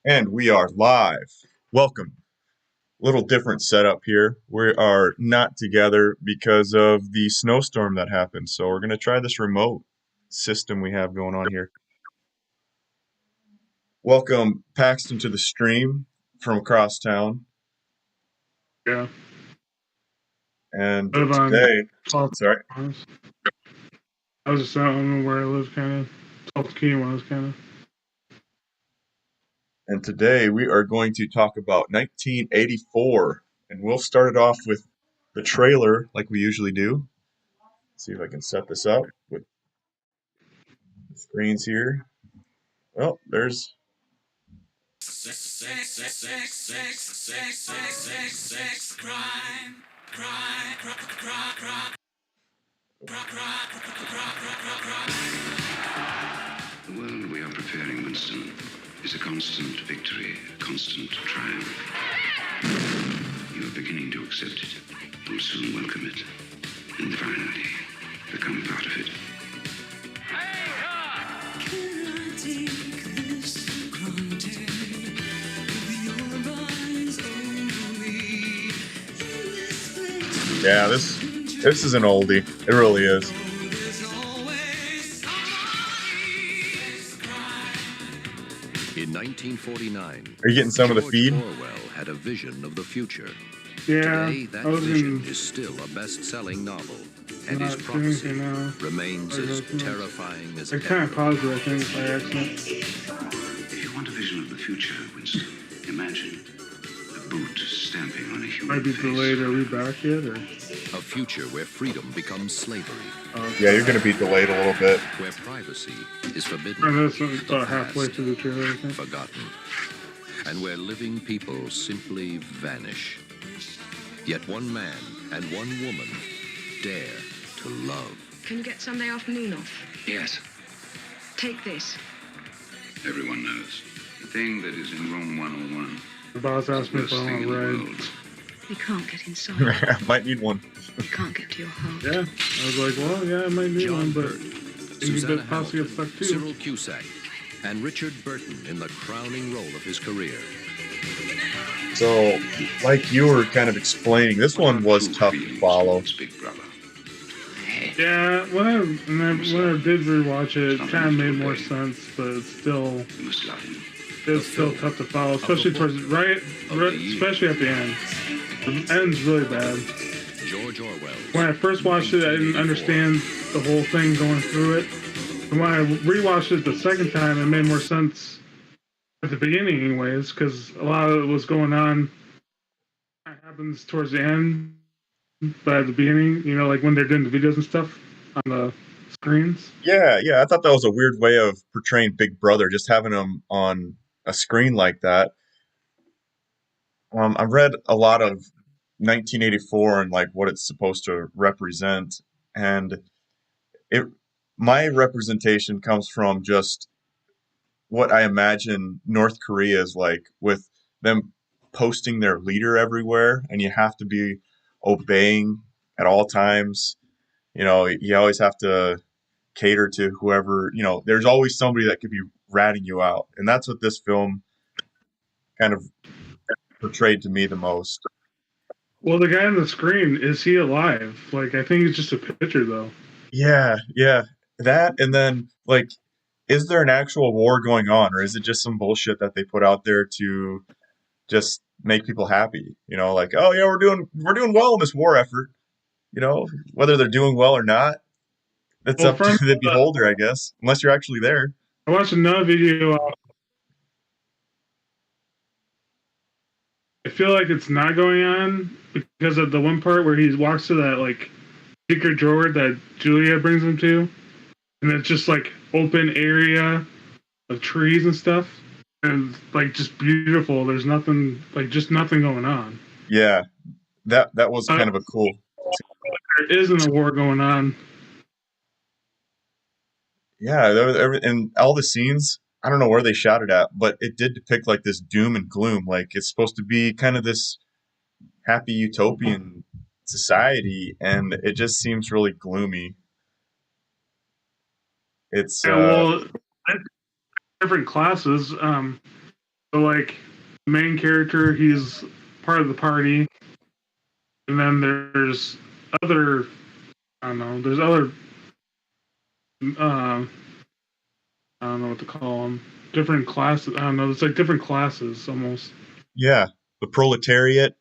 And we are live. Welcome. Little different setup here. We are not together because of the snowstorm that happened. So we're going to try this remote system we have going on here. Welcome, Paxton, to the stream from across town. Yeah. And Live on today, 12th. sorry. I was just out on where I live, kind of. 12th Key was kind of. And today we are going to talk about 1984. And we'll start it off with the trailer like we usually do. Let's see if I can set this up with the screens here. Well, there's The world we are preparing, Winston, is a constant victory, a constant triumph. You are beginning to accept it. You will soon welcome it. And finally, become part of it. Yeah, this is an oldie. It really is. In 1949, Are you getting some of the feed? George Orwell had a vision of the future. Yeah. Today, that vision is still a best-selling novel, and his prophecy remains as terrifying as I kind of paused it, I think, by accident. If you want a vision of the future, Winston, imagine a boot stamping on a human Might be face. delayed. Are we back yet? Or? a future where freedom becomes slavery, Yeah, you're going to be delayed a little bit. where privacy is forbidden, I know it's the about halfway past through the trailer, I think. forgotten, and where living people simply vanish. Yet one man and one woman dare to love. Can you get Sunday afternoon off? Yes, Take this. everyone knows. The thing that is in room 101. The boss asked me if Worst I thing want in to the ride. world. We can't get inside. Might need one. We can't get to your heart. Yeah. I was like, well, yeah, I might need one, John but Burton, you Susanna could possibly get Hamilton, stuck too. Cyril Cusack, and Richard Burton in the crowning role of his career. So, like you were kind of explaining, this one was tough to follow. Big brother. Yeah, when I did rewatch it, it kind of made more sense, but it's still You must love him. tough to follow, especially towards especially at the end. The end's really bad. George Orwell. When I first watched it, I didn't understand the whole thing going through it. And when I rewatched it the second time, it made more sense at the beginning, anyways, because a lot of it was going on. It happens towards the end, but at the beginning, like when they're doing the videos and stuff on the screens. Yeah, I thought that was a weird way of portraying Big Brother, just having him on a screen like that. I've read a lot of 1984 and like what it's supposed to represent, and my representation comes from just what I imagine North Korea is like, with them posting their leader everywhere, and you have to be obeying at all times. You always have to cater to whoever, there's always somebody that could be ratting you out. And that's what this film kind of portrayed to me the most. Well, the guy on the screen, is he alive? Like, I think he's just a picture, though. Yeah. That, and then, like, is there an actual war going on, or is it just some bullshit that they put out there to just make people happy? Like, oh yeah, we're doing well in this war effort. Whether they're doing well or not, it's up to the beholder, I guess, unless you're actually there. I watched another video. I feel like it's not going on because of the one part where he walks to that like secret drawer that Julia brings him to, and it's just like open area of trees and stuff, and like just beautiful. There's nothing just nothing going on. Yeah, that was kind of a cool. There isn't a war going on. Yeah, and all the scenes, I don't know where they shot it at, but it did depict like this doom and gloom. Like it's supposed to be kind of this happy utopian society, and it just seems really gloomy. It's different classes. So like the main character, he's part of the party, and then there's other. I don't know. There's other. Uh, I don't know what to call them. Different classes. I don't know. It's like different classes almost. Yeah, the proletariat.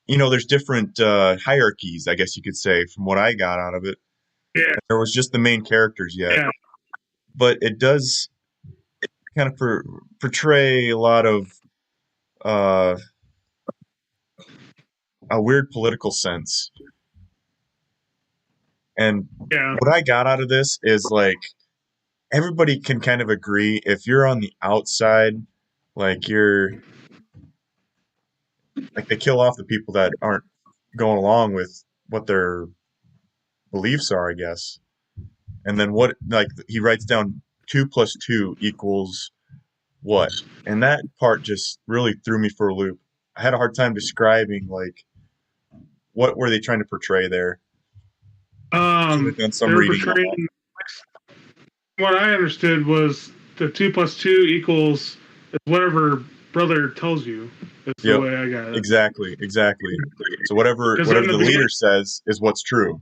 There's different hierarchies, I guess you could say, from what I got out of it. Yeah. There was just the main characters yet, Yeah. but it does kind of portray a lot of uh, a weird political sense. And Yeah. what I got out of this is like everybody can kind of agree if you're on the outside, like they kill off the people that aren't going along with what their beliefs are, I guess. And then he writes down 2 + 2 = what? And that part just really threw me for a loop. I had a hard time describing like what were they trying to portray there. Should have done some They were reading on that. portraying. What I understood was the 2 + 2 = is whatever brother tells you. That's the Yep. way I got it. Exactly. So whatever 'Cause the in the leader beginning- says is what's true.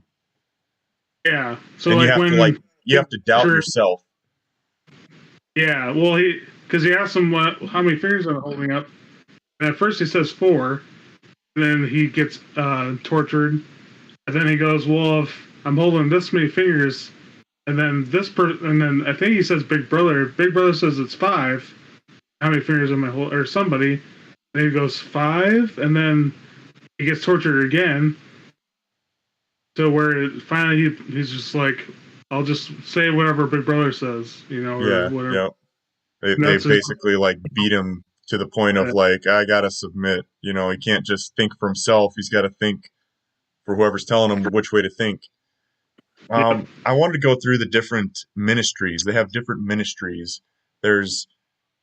Yeah. So And like you have when to you have to doubt Sure. yourself. yeah, well because he asks him how many fingers I'm holding up, and at first he says 4, and then he gets tortured, and then he goes, well, if I'm holding this many fingers, and then and then I think he says Big Brother. Big Brother says it's 5. How many fingers am I holding? Or somebody. And he goes 5, and then he gets tortured again. So where finally he's just like, I'll just say whatever Big Brother says, or Yeah. whatever. Yep. They That's his- basically like beat him to the point of Yeah. like I gotta submit. He can't just think for himself. He's got to think for whoever's telling him which way to think. Yeah. I wanted to go through the different ministries. They have different ministries. There's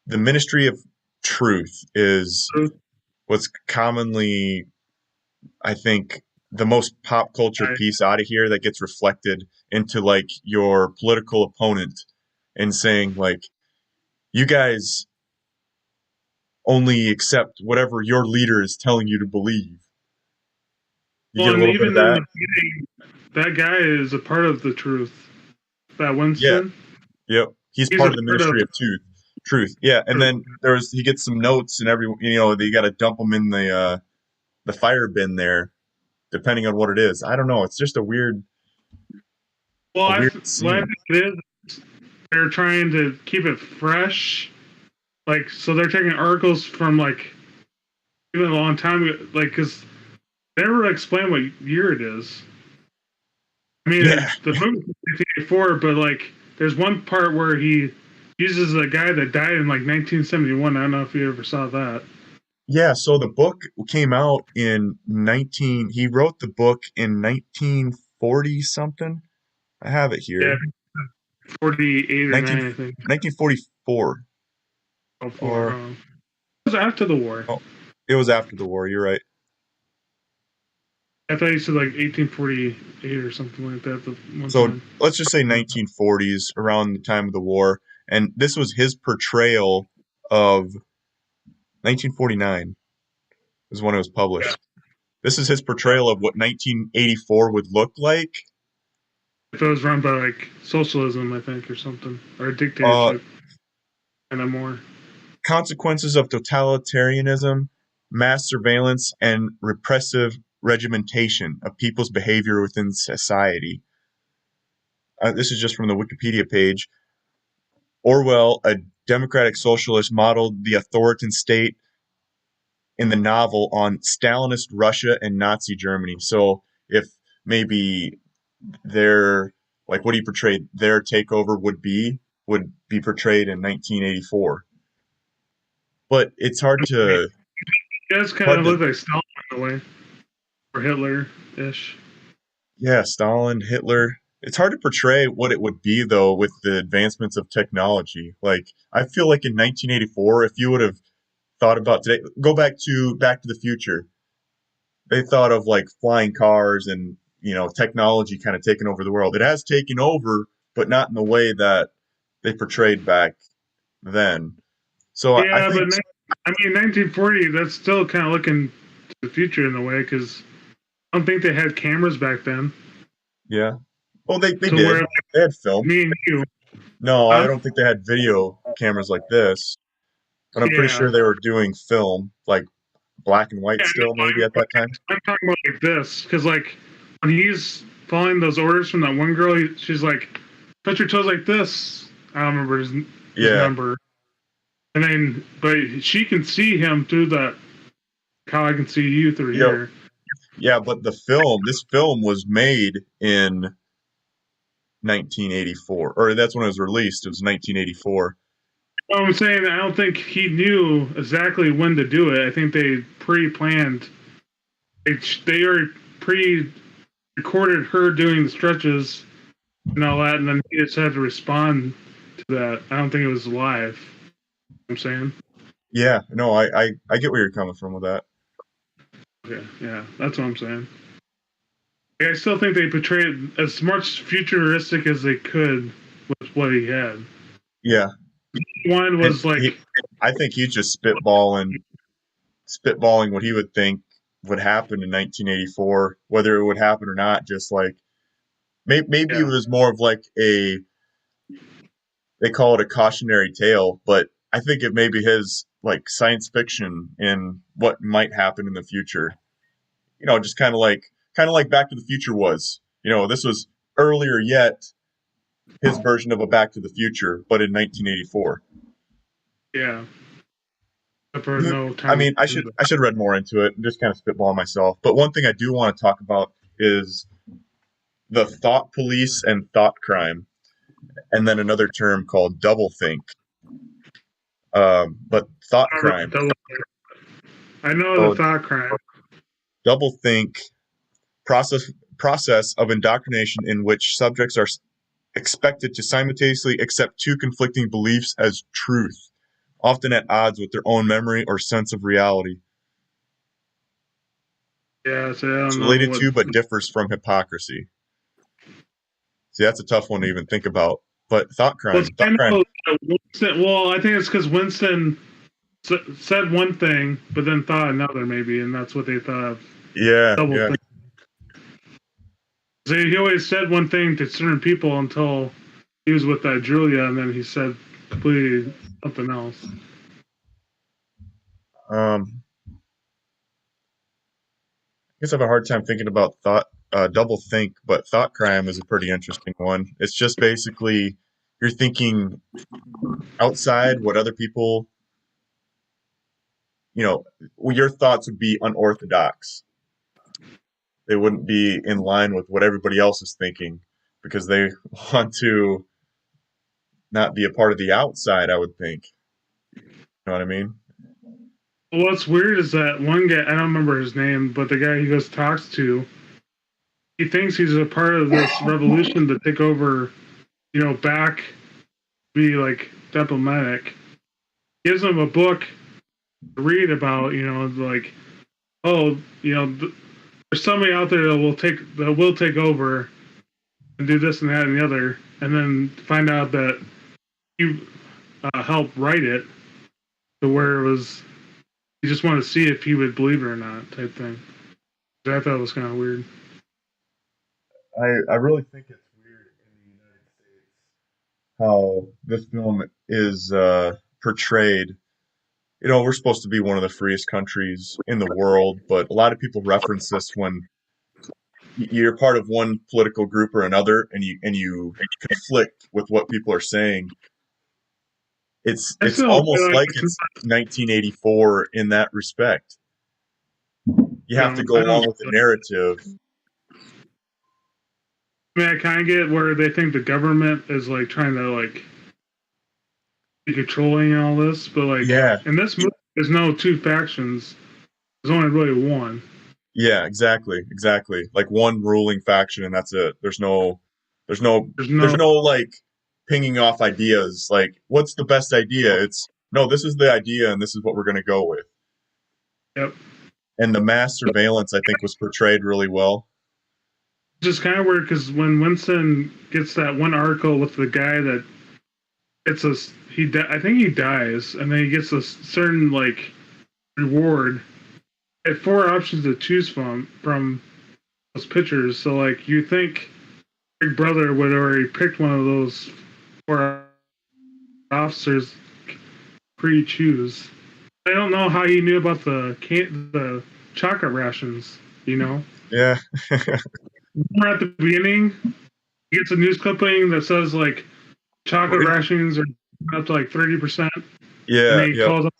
the ministry of truth is Truth. what's commonly, I think, the most pop culture Right. piece out of here that gets reflected into like your political opponent and saying like, you guys only accept whatever your leader is telling you to believe. You get a and little bit even of in that. the beginning, that guy is a part of the truth. That Winston. Yep. He's He's part a of the part ministry of- of truth. Yeah. And then he gets some notes and they got to dump them in the fire bin there, depending on what it is. I don't know. It's just a weird. Well, a weird what I scene. think it is, they're trying to keep it fresh. Like, so they're taking articles from like even a long time ago, like because they never explain what year it is. I mean, Yeah. the movie's 1984, but like, there's one part where he uses a guy that died in like 1971. I don't know if you ever saw that. Yeah, so the book came out in he wrote the book in 1940 something. I have it here. Yeah, 48 or 19 9, I think. 1944. Before, it was after the war. Oh. It was after the war, you're right. I thought you said like 1848 or something like that. So let's just say 1940s, around the time of the war. And this was his portrayal of 1949 is when it was published. Yeah. This is his portrayal of what 1984 would look like. If it was run by like socialism, I think, or something, or a dictatorship, and more. Consequences of totalitarianism, mass surveillance, and repressive regimentation of people's behavior within society. This is just from the Wikipedia page. Orwell, a democratic socialist, modeled the authoritarian state in the novel on Stalinist Russia and Nazi Germany. So if maybe what he portrayed their takeover would be portrayed in 1984. But it's hard to. It does kind of look like Stalin in a way, or Hitler-ish. Yeah, Stalin, Hitler. It's hard to portray what it would be though with the advancements of technology. Like I feel like in 1984, if you would have thought about today, go back to the Future. They thought of like flying cars and technology kind of taking over the world. It has taken over, but not in the way that they portrayed back then. So Yeah, I think but I mean, 1940. That's still kind of looking to the future in a way, because I don't think they had cameras back then. Yeah. Well, they So did. where like, They had film. me and you, No, I huh? don't think they had video cameras like this, but I'm pretty Yeah. sure they were doing film, like black and white Yeah, still, maybe at that time. I'm talking about like this, because like when he's following those orders from that one girl, she's like, "Touch your toes like this." I don't remember his Yeah. number. And then, but she can see him through that. How I can see you through Yep. here. Yeah, but this film was made in 1984, or that's when it was released. It was 1984. I'm saying I don't think he knew exactly when to do it. I think they pre-planned. They already pre-recorded her doing the stretches and all that, and then he just had to respond to that. I don't think it was live. I'm saying. Yeah, no, I get where you're coming from with that. Yeah, that's what I'm saying. I still think they portrayed it as much futuristic as they could with what he had. Yeah. One was like, I think he's just spitballing what he would think would happen in 1984, whether it would happen or not. Just like maybe it was more of like they call it a cautionary tale, but I think it may be his like science fiction in what might happen in the future. You know, just kind of like Back to the Future was. You know, this was earlier yet his version of a Back to the Future, but in 1984. yeah. For no time. I mean, I should have read more into it and just kind of spitball myself. But one thing I do want to talk about is the thought police and thought crime, and then another term called doublethink. But thought crime. I know the thought crime. Doublethink process of indoctrination in which subjects are expected to simultaneously accept two conflicting beliefs as truth, often at odds with their own memory or sense of reality. Yeah, so it's related to but differs from hypocrisy. See, that's a tough one to even think about. But thought crime. Well, I think it's because Winston said one thing, but then thought another, maybe, and that's what they thought of. Yeah. So he always said one thing to certain people until he was with that Julia, and then he said completely something else. I guess I have a hard time thinking about doublethink, but thought crime is a pretty interesting one. It's just basically you're thinking outside what other people, you know, your thoughts would be unorthodox. They wouldn't be in line with what everybody else is thinking because they want to not be a part of the outside, I would think. You know what I mean? Well, what's weird is that one guy, I don't remember his name, but the guy he talks to, he thinks he's a part of this revolution to take over, back, be like diplomatic. Gives him a book to read about, like, there's somebody out there that will take over and do this and that and the other, and then find out that you helped write it to where it was. You just want to see if he would believe it or not, type thing. I thought it was kind of weird. I really think it's weird in the United States how this film is portrayed. You know, we're supposed to be one of the freest countries in the world, but a lot of people reference this when you're part of one political group or another, and you conflict with what people are saying. It's almost like it's 1984 in that respect. You have to go along with the narrative. I mean, I kind of get where they think the government is like trying to like be controlling all this, but like in this movie, there's no two factions. There's only really one. Yeah, exactly. Like one ruling faction, and that's it. There's no like pinging off ideas. Like, what's the best idea? It's no, this is the idea, and this is what we're going to go with. Yep. And the mass surveillance, I think, was portrayed really well. Just kind of weird because when Winston gets that one article with the guy that I think he dies, and then he gets a certain like reward. At 4 options to choose from those pictures. So like you think Big Brother would already picked one of those 4 officers pre-choose. I don't know how he knew about the chocolate rations. You know, Yeah. remember at the beginning, he gets a news clipping that says like chocolate rations are up to like 30%, and Yeah. he Yep. calls up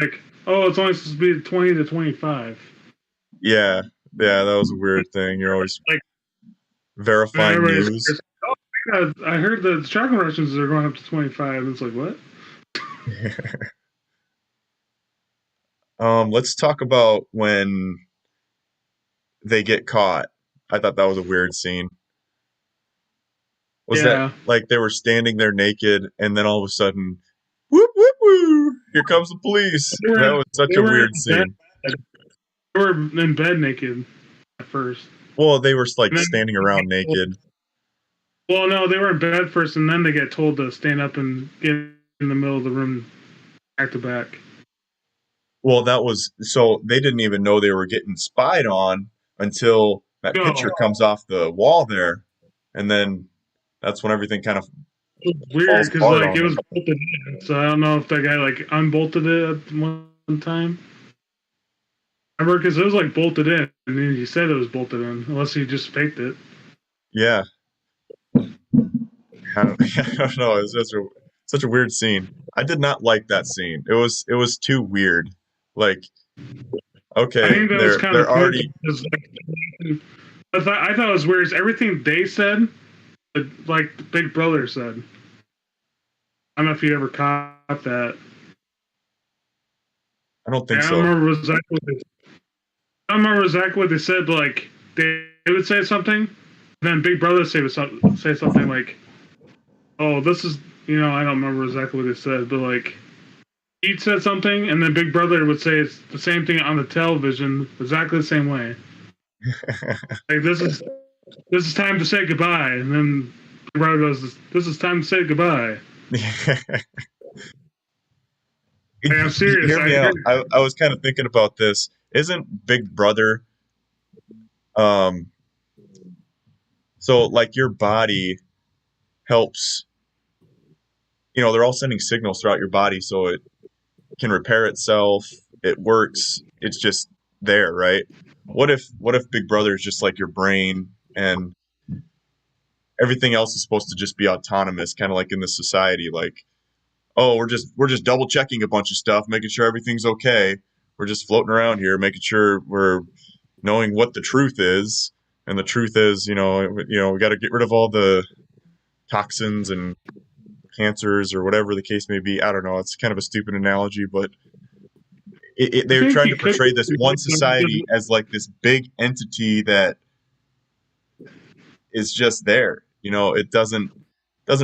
like, "Oh, it's only supposed to be 20 to 25." Yeah. Yeah. That was a weird thing. You're always Like, and verifying everybody's news. oh, yeah, I heard the chocolate rations are going up to 25. It's like, what? Let's talk about when they get caught. I thought that was a weird scene. Was that Yeah. like they were standing there naked and then all of a sudden, whoop, whoop, whoop, here comes the police? That was such They a were weird in scene. They were in bed naked at first. Well, they were like And then- standing around naked. Well, no, they were in bed first, and then they get told to stand up and get in the middle of the room back to back. Well, that was so they didn't even know they were getting spied on until that No. picture comes off the wall there. And then that's when everything kind of It was weird falls because apart like on it was them. bolted in, so I don't know if that guy like unbolted it at one time. I remember because it was like bolted in, and then he said it was bolted in, unless he just faked it. Yeah. I don't know. It's just such a weird scene. I did not like that scene. It was too weird. Like, I okay, think that was kind of they're already I thought it was weird. Is everything they said, like Big Brother said. I don't know if you ever caught that. I don't think I so. don't remember exactly what they said, but like they would say something, then Big Brother say something like, "Oh, this is," I don't remember exactly what they said, but like he said something, and then Big Brother would say it's the same thing on the television, exactly the same way. Like this is time to say goodbye, and then Big Brother goes, "This is time to say goodbye." Like, I'm serious. Hear me out. I was kind of thinking about this. Isn't Big Brother, so like your body helps, they're all sending signals throughout your body so it can repair itself. It works. It's just there, right? What if Big Brother is just like your brain and everything else is supposed to just be autonomous, kind of like in this society, like, oh, we're just double checking a bunch of stuff, making sure everything's okay. We're just floating around here, making sure we're knowing what the truth is, and the truth is, we got to get rid of all the toxins and cancers or whatever the case may be. I don't know. It's kind of a stupid analogy, but they're trying to portray this one society as like this big entity that is just there. It doesn't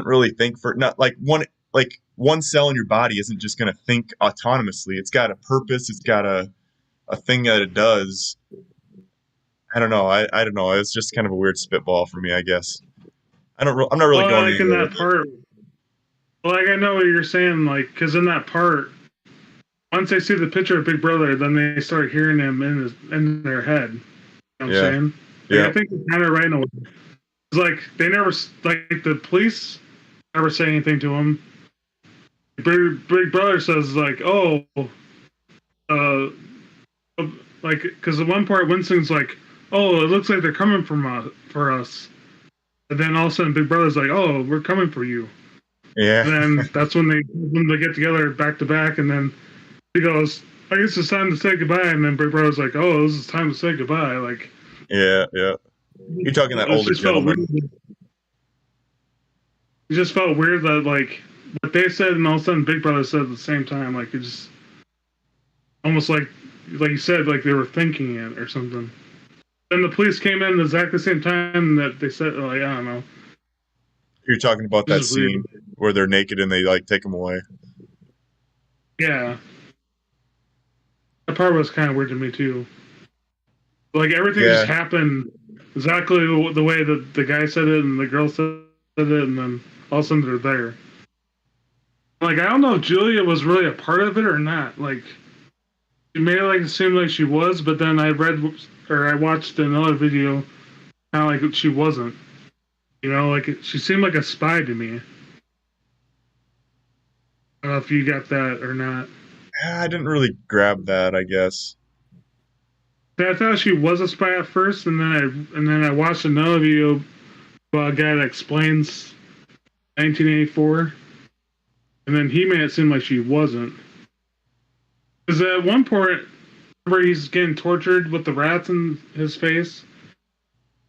really think for not like one cell in your body isn't just going to think autonomously. It's got a purpose. It's got a thing that it does. I don't know. I don't know. It's just kind of a weird spitball for me, I guess. I'm not really going like in that part. Like I know what you're saying, like because in that part, once they see the picture of Big Brother, then they start hearing him in their head. You know what I'm saying? Like, Yeah. I think it's kind of right in a way. It's like they never, like the police never say anything to him. Big Brother says like, oh, like because at one part Winston's like, oh, it looks like they're coming for us, and then all of a sudden Big Brother's like, oh, we're coming for you. Yeah. And then that's when they get together back to back, and then he goes, I guess it's time to say goodbye, and then Big Brother's like, oh, this is time to say goodbye. Like, Yeah. You're talking that older gentleman. It just felt weird that like what they said and all of a sudden Big Brother said at the same time. Like it just almost like you said, like they were thinking it or something. Then the police came in at exactly the same time that they said, like, I don't know. You're talking about that This is weird. scene where they're naked and they like take them away. Yeah. That part was kind of weird to me too. Like everything just happened exactly the way that the guy said it and the girl said it, and then all of a sudden they're there. Like, I don't know if Julia was really a part of it or not. Like, it made it like it seemed like she was, but then I watched another video, kind of like she wasn't. You know, like she seemed like a spy to me. I don't know if you got that or not. I didn't really grab that, I guess. I thought she was a spy at first, and then I watched another video about a guy that explains 1984, and then he made it seem like she wasn't. Because at one point, remember he's getting tortured with the rats in his face,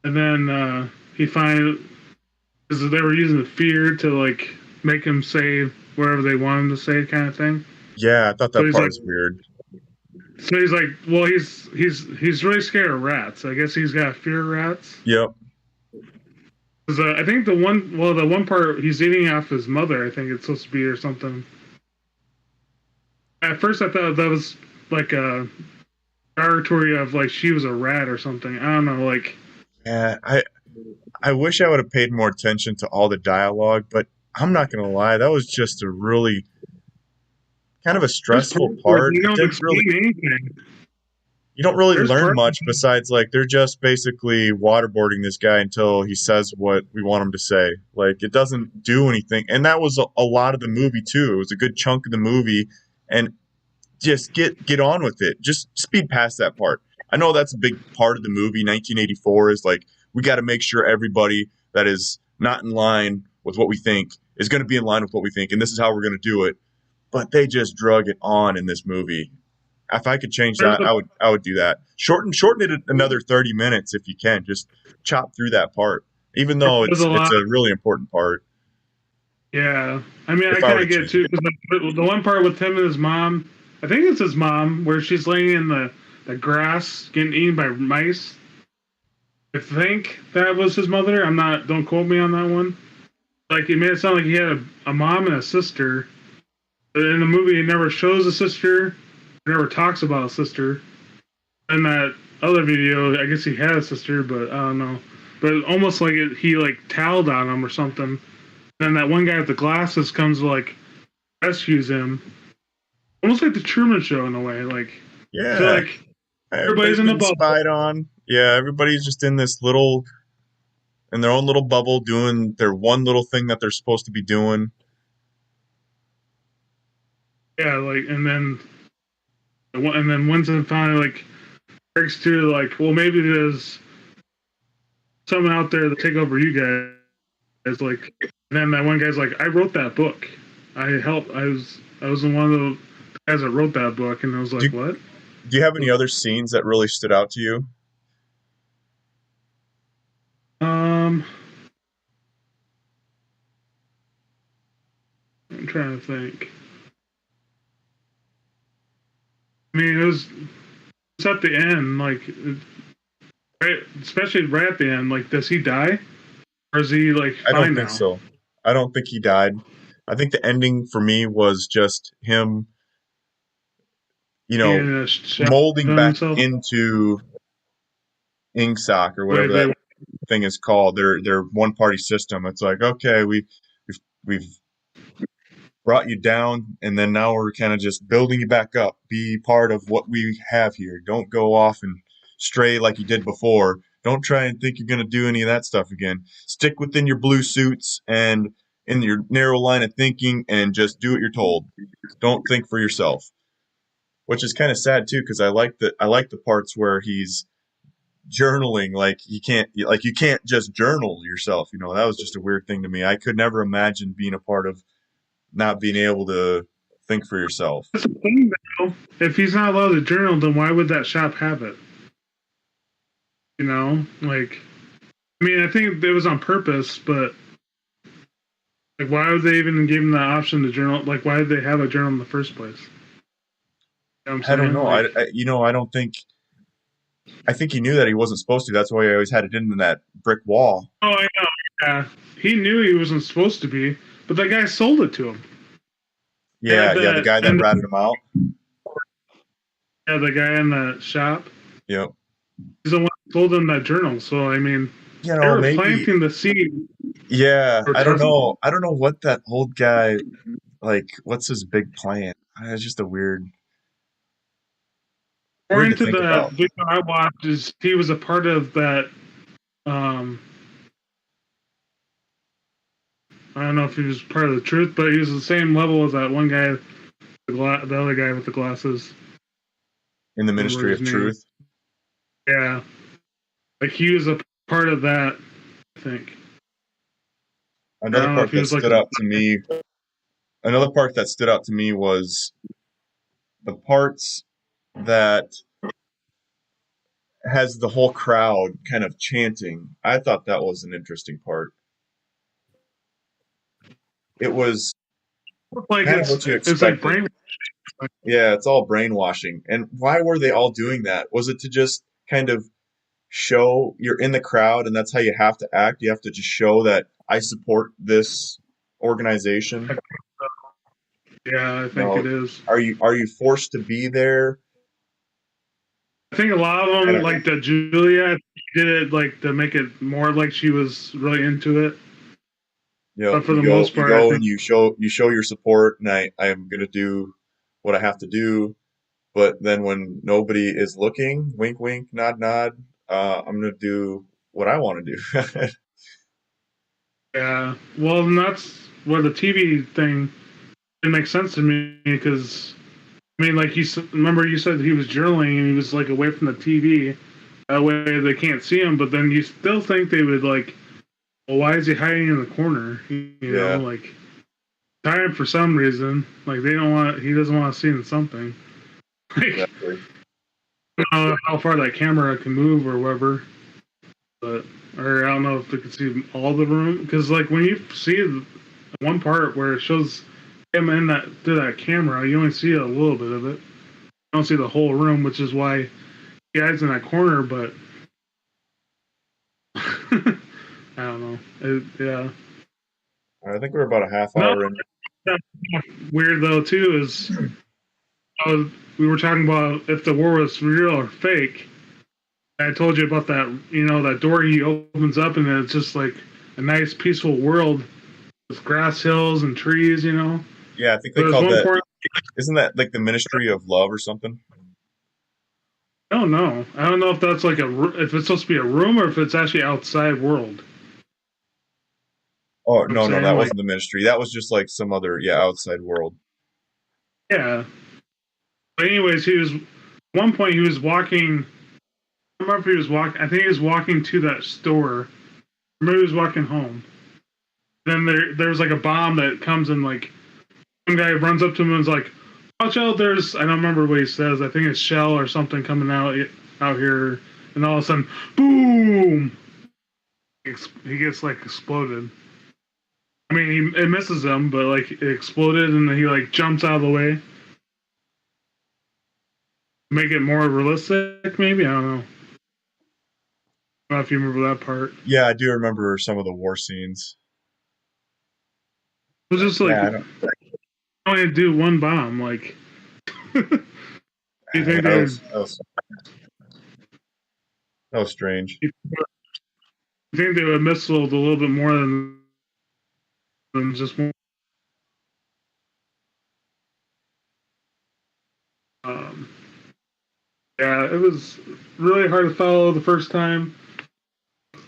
and then he finally, because they were using the fear to like make him say whatever they want him to say, kind of thing. Yeah, I thought So that he's part like, was weird. so he's like, well, he's really scared of rats. I guess he's got fear of rats. Yep. Because I think the one part he's eating off his mother. I think it's supposed to be or something. At first, I thought that was like a territory of like she was a rat or something. I don't know, like. Yeah, I wish I would have paid more attention to all the dialogue, but I'm not gonna lie, that was just a really kind of a stressful part. You It don't didn't explain really, anything. you don't really There's learn part- much besides like they're just basically waterboarding this guy until he says what we want him to say. Like it doesn't do anything, and that was a lot of the movie too. It was a good chunk of the movie, and just get on with it. Just speed past that part. I know that's a big part of the movie. 1984 is like we got to make sure everybody that is not in line with what we think is going to be in line with what we think, and this is how we're going to do it. But they just drug it on in this movie. If I could change that, I would do that. Shorten it another 30 minutes if you can. Just chop through that part, even though There's a lot. it's a really important part. Yeah, I mean, I If I kind were of to get it too. Because the one part with him and his mom, I think it's his mom, where she's laying in the grass getting eaten by mice. I think that was his mother. I'm not. Don't quote me on that one. Like it made it sound like he had a mom and a sister. But in the movie, it never shows a sister. It never talks about a sister. In that other video, I guess he had a sister, but I don't know. But almost like he like toweled on him or something. Then that one guy with the glasses comes to like rescues him. Almost like the Truman Show in a way. Like, Yeah, I feel like everybody's in the been bubble. spied on. Yeah, everybody's just in this little, in their own little bubble, doing their one little thing that they're supposed to be doing. Yeah, like, and then Winston finally like breaks through. Like, well, maybe there's someone out there to take over you guys. Like, and then that one guy's like, I wrote that book. I was one of the guys that wrote that book, and I was like, what? Do you have any other scenes that really stood out to you? I'm trying to think. I mean, it's at the end, like, right, especially right at the end. Like, does he die, or is he like I don't fine think now? so. I don't think he died. I think the ending for me was just him, Yeah, shot molding back himself. into INGSOC or whatever Wait, that thing is called. Their one party system. It's like, okay, we've brought you down, and then now we're kind of just building you back up. Be part of what we have here. Don't go off and stray like you did before. Don't try and think you're going to do any of that stuff again. Stick within your blue suits and in your narrow line of thinking, and just do what you're told. Don't think for yourself. Which is kind of sad too, because I like the parts where he's journaling. Like you can't just journal yourself. That was just a weird thing to me. I could never imagine being a part of not being able to think for yourself. That's the thing, though. If he's not allowed to journal, then why would that shop have it? Like, I mean, I think it was on purpose, but like, why would they even give him the option to journal? Like, why did they have a journal in the first place? You know what I'm I don't saying? know. Like, I don't think. I think he knew that he wasn't supposed to. That's why he always had it in that brick wall. oh, I know. Yeah, he knew he wasn't supposed to be, but that guy sold it to him. Yeah, Yeah, the guy that and- ratted him out. Yeah, the guy in the shop. Yep. He's the one who sold him that journal. So I mean, they were Maybe. planting the seed. Yeah, Or I don't trust- know. I don't know what that old guy. like, what's his big plan? It's just a weird According to to think the about. video I watched, is he was a part of that. Um, I don't know if he was part of the truth, but he was the same level as that one guy, the other guy with the glasses. In the I don't remember Ministry his of name. Truth. Yeah, like he was a part of that. I think. I Another don't know if part he that was like. stood out to me. Another part that stood out to me was the parts that has the whole crowd kind of chanting. I thought that was an interesting part. It was Like kind of what you it's like expected. brain. Yeah, it's all brainwashing. And why were they all doing that? Was it to just kind of show you're in the crowd and that's how you have to act? You have to just show that I support this organization. Yeah, I You think it know, is. are you forced to be there? I think a lot of I them, don't know. like the Julia, did it like to make it more like she was really into it. You know, But for the most you part, I go think and you show your support, and I am gonna do what I have to do. But then when nobody is looking, wink, wink, nod, nod, I'm gonna do what I want to do. yeah. Well, and that's where the TV thing it makes sense to me because I mean, like remember you said he was journaling and he was like away from the TV. That way they can't see him. But then you still think they would like, well, why is he hiding in the corner? You know, Yeah, like time for some reason. Like they don't want he doesn't want to see in something. Like exactly. I don't know how far that camera can move or whatever. But or I don't know if they can see all the room because like when you see one part where it shows him in that through that camera, you only see a little bit of it. You don't see the whole room, which is why he hides in that corner. But I don't know. Yeah. I think we're about a half No, hour in. that's weird though too is we were talking about if the war was real or fake. I told you about that. You know that door he opens up and it's just like a nice peaceful world with grass hills and trees. You know. Yeah, I think they There's called one that. point. Isn't that like the Ministry of Love or something? I don't know. I don't know if that's like if it's supposed to be a room or if it's actually outside world. Oh I'm no, no, saying that like wasn't the Ministry. That was just like some other outside world. yeah. But anyways, he was one point he was walking. I don't remember if he was walking. I think he was walking to that store. Maybe he was walking home. Then there was like a bomb that comes and like some guy runs up to him and is like, "Watch out! There's I don't remember what he says. I think it's shell or something coming out here." And all of a sudden, boom! He gets like exploded. I mean, it misses him, but like it exploded, and then he like jumps out of the way. Make it more realistic, maybe. I don't know. I don't know if you remember that part. Yeah, I do remember some of the war scenes. It was just like Yeah, I don't. only do one bomb. Like, you think That they was that was strange. you think they would missile a little bit more than just one? Um, yeah, it was really hard to follow the first time.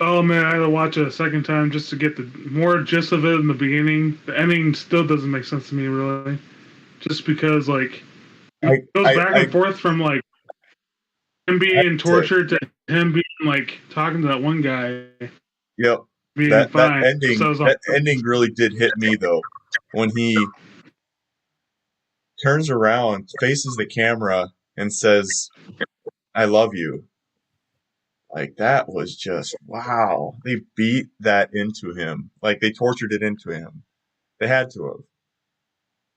Oh man, I had to watch it a second time just to get the more gist of it in the beginning. The ending still doesn't make sense to me, really. Just because, like, it goes back and forth from, like, him being tortured to him being, like, talking to that one guy Yep. being That fine. ending So I was that ending really did hit me though. When he turns around, faces the camera, and says, "I love you." Like that was just wow. They beat that into him. Like they tortured it into him. They had to have.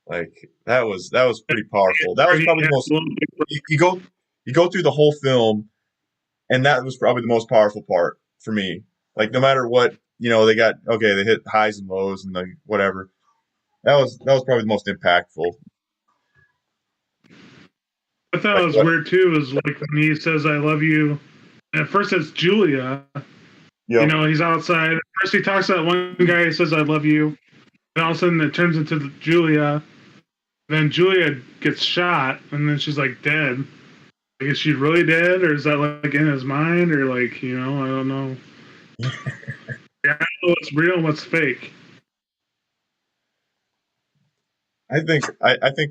Like that was pretty powerful. That was probably the most. You go through the whole film, and that was probably the most powerful part for me. Like no matter what, they got okay. They hit highs and lows and like whatever. That was probably the most impactful. I thought Like it was what? weird too. Is like when he says "I love you." And at first, it's Julia. Yep. He's outside. At first, he talks to that one guy. He says "I love you," And all of a sudden it turns into Julia. Then Julia gets shot, and then she's like dead. Like, is she really dead, or is that like in his mind, or like, I don't know. Yeah, I don't know what's real and what's fake. I think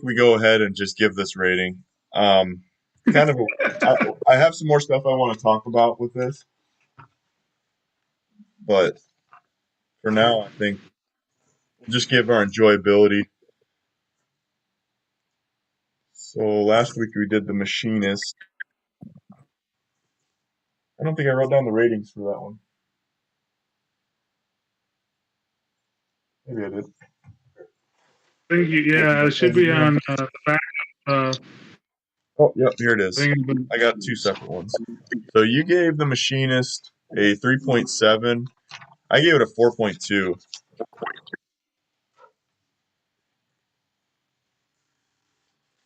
we go ahead and just give this rating. Kind of, I have some more stuff I want to talk about with this, but for now, I think we'll just give our enjoyability. So last week we did The Machinist. I don't think I wrote down the ratings for that one. Maybe I did. Thank you. Yeah, it should be on the back of Oh, yep, here it is. thing. I got two separate ones. So you gave The Machinist a 3.7. I gave it a 4.2.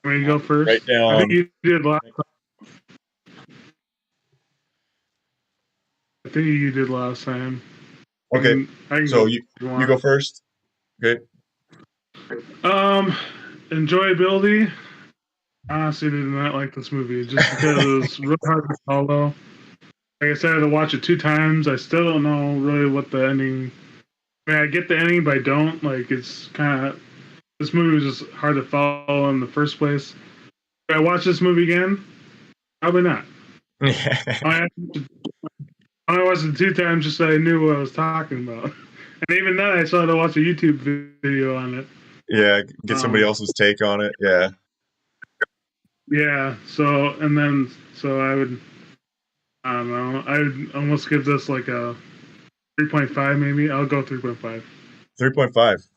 Where you go first? Write down. I think you did last time. I think you did last time. Okay, I can so go you if want. go first. Okay. Enjoyability. Honestly, did not like this movie just because it was real hard to follow. Like I said, I had to watch it 2 times. I still don't know really what the ending. I mean, I get the ending, but I don't. Like, it's kind of, this movie was just hard to follow in the first place. If I watch this movie again, probably not. I only watched it 2 times just so I knew what I was talking about. And even then, I still had to watch a YouTube video on it. Yeah, get somebody else's take on it. Yeah. Yeah, so I would, I don't know, I would almost give this like a 3.5 maybe. I'll go 3.5. 3.5.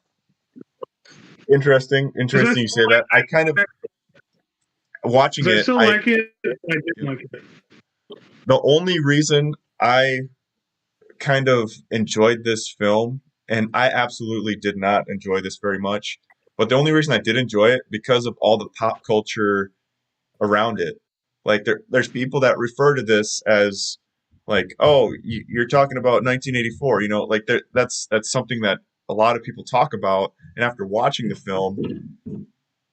Interesting you say that. I kind of watching it. I still like it. I didn't like it. The only reason I kind of enjoyed this film, and I absolutely did not enjoy this very much, but the only reason I did enjoy it because of all the pop culture around it. Like there's people that refer to this as like, oh, you're talking about 1984. Like that's something that a lot of people talk about. And after watching the film,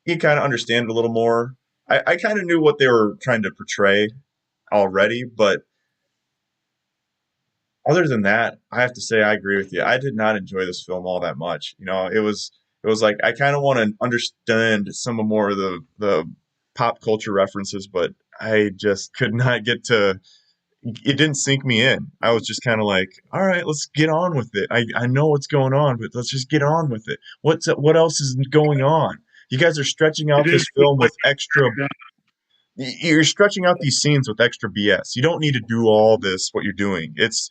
you kind of understand it a little more. I kind of knew what they were trying to portray already, but other than that, I have to say I agree with you. I did not enjoy this film all that much. It was like I kind of want to understand some more of the pop culture references, but I just could not get to. It didn't sink me in. I was just kind of like, all right, let's get on with it. I know what's going on, but let's just get on with it. What else is going on? You guys are stretching out this film with extra. You're stretching out these scenes with extra BS. You don't need to do all this. What you're doing, it's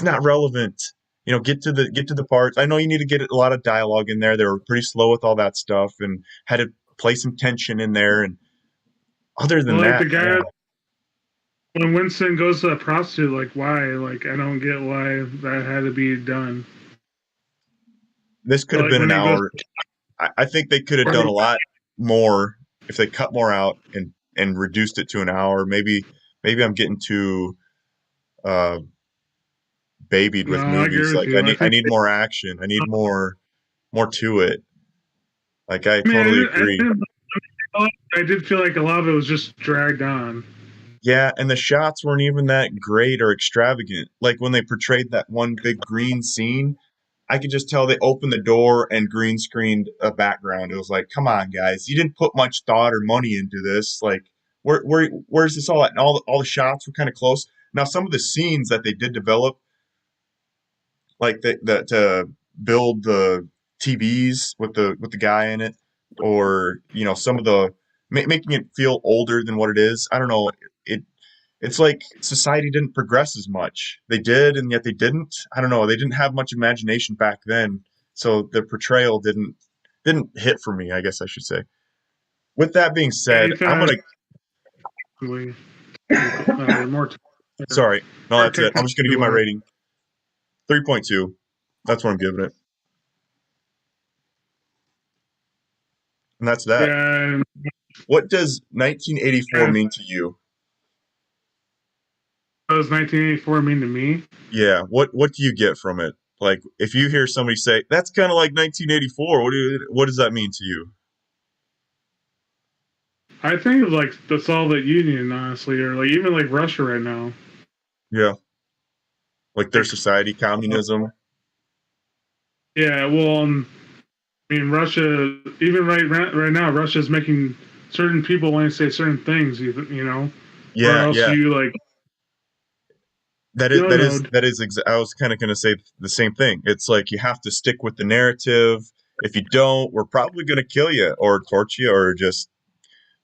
not relevant. Get to the parts. I know you need to get a lot of dialogue in there. They were pretty slow with all that stuff and had to play some tension in there. And other than Like that, the guy when Winston goes to a prostitute, like why? Like I don't get why that had to be done. this could have been an hour. I think they could have done a lot more if they cut more out and reduced it to an hour. Maybe I'm getting too babied with movies. Like I need more action. I need more to it. Like I totally agree. I did feel like a lot of it was just dragged on. Yeah, and the shots weren't even that great or extravagant. Like when they portrayed that one big green scene, I could just tell they opened the door and green screened a background. It was like, come on, guys, you didn't put much thought or money into this. Like, where's this all at? And all the shots were kind of close. Now, some of the scenes that they did develop, like that to build the TVs with the guy in it, or some of the making it feel older than what it is. I don't know. It's like society didn't progress as much. They did, and yet they didn't. I don't know. They didn't have much imagination back then, so the portrayal didn't hit for me, I guess I should say. With that being said, I'm gonna. Sorry, no, that's it. I'm just gonna give my rating 3.2. That's what I'm giving it, and that's that. Yeah. What does 1984 mean to you? What does 1984 mean to me? Yeah, what do you get from it? Like, if you hear somebody say that's kind of like 1984, what does that mean to you? I think of like the Soviet Union, honestly, or like even like Russia right now. Yeah, like their Like, society, communism. yeah, well, I mean, Russia, even right now, Russia's making certain people want to say certain things, you know, or Yeah, else yeah. you like, That you is don't that know. is that is. I was kind of going to say the same thing. It's like you have to stick with the narrative. If you don't, we're probably going to kill you or torture you or just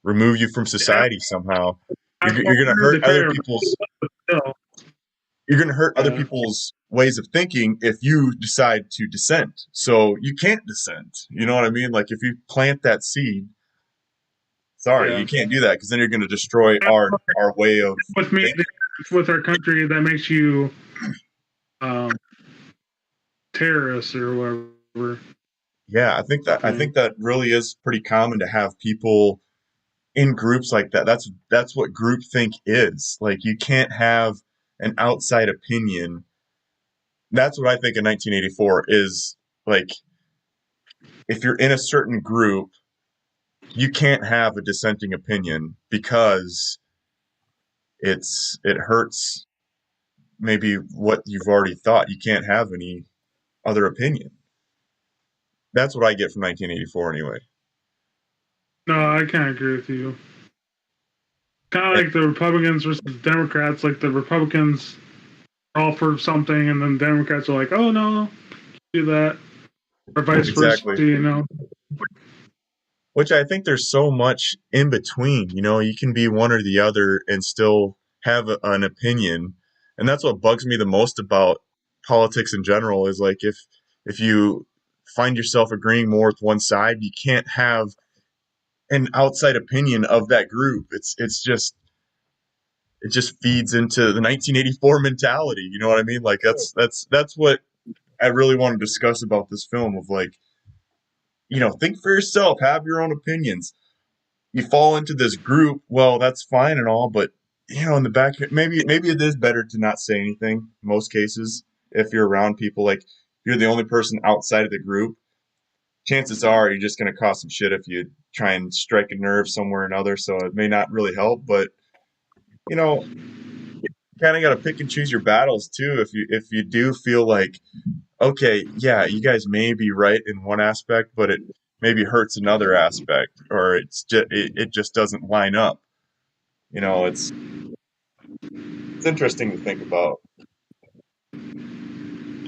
remove you from society somehow. I've You're going to hurt the other kind of people's. still, You're going to hurt other yeah, people's ways of thinking if you decide to dissent. So you can't dissent. You know what I mean? Like if you plant that seed, sorry, yeah. you can't do that because then you're going to destroy our way of With me, thinking. with our country, that makes you um, terrorists or whatever. Yeah, I think that really is pretty common to have people in groups like that. That's what groupthink is. Like you can't have an outside opinion. That's what I think in 1984 is like if you're in a certain group, you can't have a dissenting opinion because it hurts maybe what you've already thought. You can't have any other opinion. That's what I get from 1984 anyway. No, I can't agree with you. Kind of And like the Republicans versus Democrats. Like the Republicans are all for something, and then Democrats are like, "Oh no, do that," or vice versa. exactly. You know? Which I think there's so much in between. You know, you can be one or the other and still have an opinion. And that's what bugs me the most about politics in general is like if you find yourself agreeing more with one side, you can't have an outside opinion of that group. It's just it just feeds into the 1984 mentality. You know what I mean? Like that's what I really want to discuss about this film of like, you know, think for yourself, have your own opinions. You fall into this group, well, that's fine and all, but you know, in the back, maybe it is better to not say anything. In most cases, if you're around people, like you're the only person outside of the group, chances are you're just going to cause some shit if you try and strike a nerve somewhere or another. So it may not really help, but you know, kind of got to pick and choose your battles too. If you do feel like, okay, yeah, you guys may be right in one aspect, but it maybe hurts another aspect, or it just doesn't line up. You know, it's interesting to think about.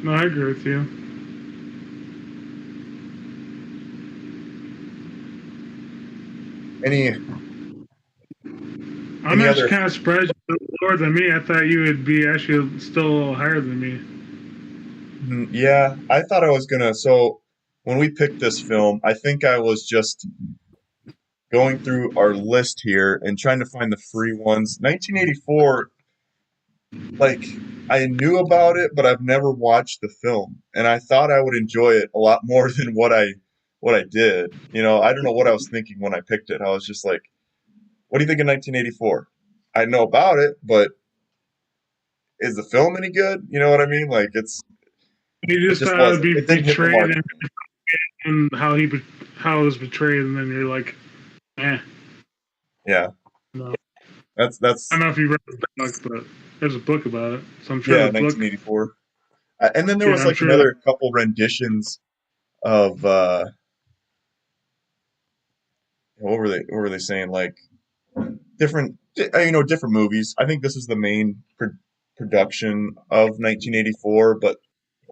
No, I agree with you. Any I'm any actually other? kind of surprised you're lower than me. I thought you would be actually still a little higher than me. Yeah, I thought I was gonna. So when we picked this film, I think I was just going through our list here and trying to find the free ones. 1984, like I knew about it, but I've never watched the film, and I thought I would enjoy it a lot more than what I did. You know, I don't know what I was thinking when I picked it. I was just like, "What do you think of 1984?" I know about it, but is the film any good? You know what I mean? Like You it just just thought it would wasn't. be It didn't hit the betrayed mark. and how it was betrayed, and then you're like, eh. Yeah, No. I that's don't know if you read the book, but there's a book about it. So I'm sure yeah, the book, 1984. And then there yeah, was I'm like sure that another couple renditions of what were they saying like different you know different movies. I think this is the main production of 1984, but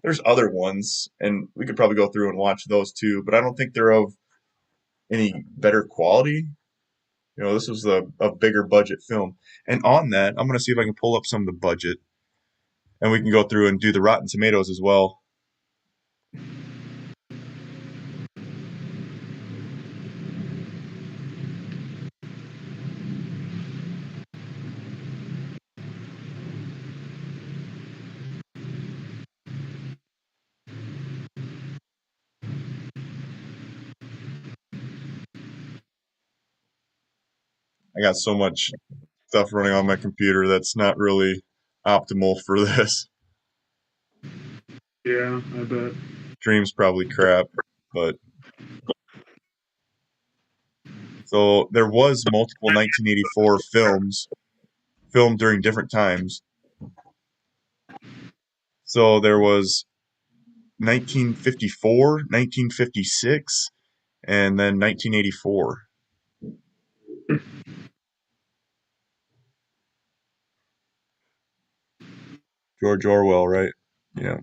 there's other ones, and we could probably go through and watch those too. But I don't think they're of any better quality. You know, this was a bigger budget film. And on that, I'm gonna see if I can pull up some of the budget, and we can go through and do the Rotten Tomatoes as well. I got so much stuff running on my computer that's not really optimal for this. Yeah, I bet. Dream's probably crap, but so there was multiple 1984 films filmed during different times. So there was 1954, 1956, and then 1984. George Orwell, right? Yeah.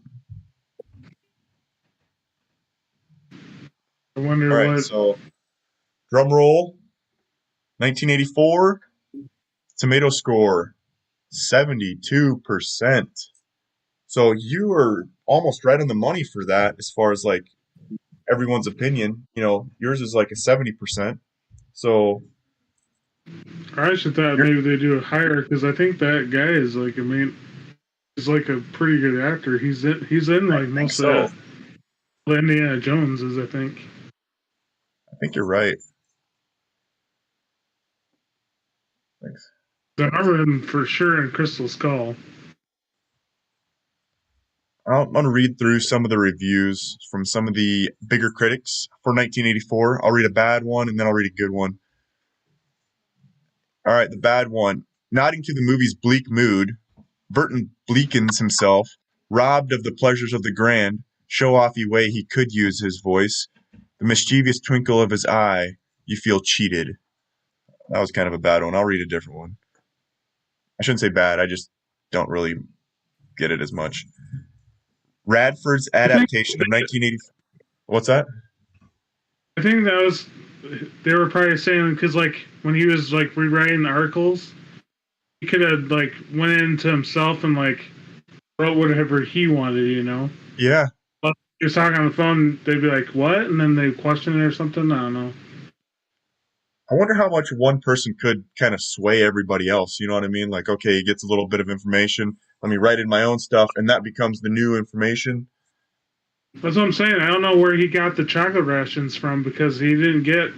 I wonder All right, what. so drum roll. 1984 tomato score 72%. So you are almost right on the money for that as far as like everyone's opinion. You know, yours is like a 70%. So I actually thought you're, maybe they do it higher because I think that guy is like, I mean, he's like a pretty good actor. He's in I like think most of so. the Indiana Joneses, I think. I think you're right. Thanks. I remember him for sure in Crystal Skull. I'm going to read through some of the reviews from some of the bigger critics for 1984. I'll read a bad one and then I'll read a good one. All right, the bad one. Nodding to the movie's bleak mood, Burton bleakens himself, robbed of the pleasures of the grand, show-offy way he could use his voice, the mischievous twinkle of his eye, you feel cheated. That was kind of a bad one. I'll read a different one. I shouldn't say bad, I just don't really get it as much. Radford's adaptation of 1980. What's that? I think that was they were probably saying because like when he was like rewriting the articles, he could have like went into himself and like wrote whatever he wanted, you know. Yeah. But he was talking on the phone, they'd be like, "What?" and then they question it or something. I don't know. I wonder how much one person could kind of sway everybody else. You know what I mean? Like, okay, he gets a little bit of information. Let me write in my own stuff, and that becomes the new information. That's what I'm saying. I don't know where he got the chocolate rations from because he got